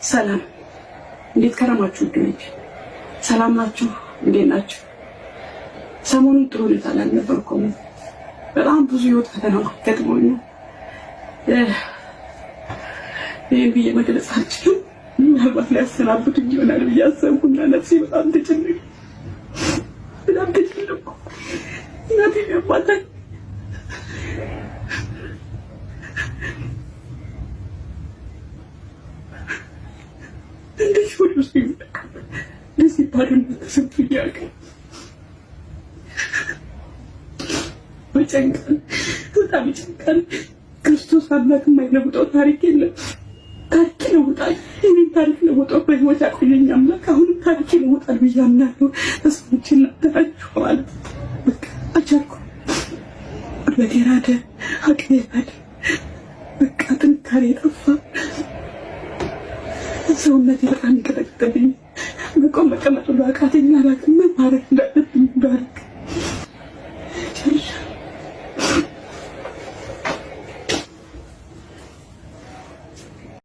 ሰላም እንዴት ከረማችሁ? ልጅ ሰላም ናችሁ? እንዴት ናችሁ? ሰሞኑን ጥሩ ሁኔታ ላይ ነበርኩም። በጣም ብዙ ህይወት ፈተናዎች ገጥሞኛል። ይህን ብዬ መግለጽ አልችልም። ምናልባት ሊያሰናብቱኝ ይሆናል ብዬ አሰብኩና ነፍሴ በጣም ተጨነቀ። በጣም ተጨነቅኩ። እናቴ አባታኝ እንደዚህ ሁሉ ሲመጣ እንደዚህ ባዶነት ተሰምቶኛል። በጨንቀን በጣም ይጨንቃል። ክርስቶስ አምላክ የማይለውጠው ታሪክ የለም። ታሪክ ይለውጣል። ይህን ታሪክ ለውጠው በህይወት ያቆየኝ አምላክ አሁንም ታሪክ ይለውጣል ብዬ አምናለሁ። ተስፋዎች እናተናችሁ ማለት በቃ አልቻልኩም። ጉልበቴ ራደ፣ አቅሜ ራደ። በቃ ጥንካሬ ጠፋ። ሰውነቴ በጣም ይቀጠቅጥብኝ። መቆም መቀመጥ ሁሉ አቃተኝ። አላውቅም ምን ማድረግ እንዳለብኝ ባርክ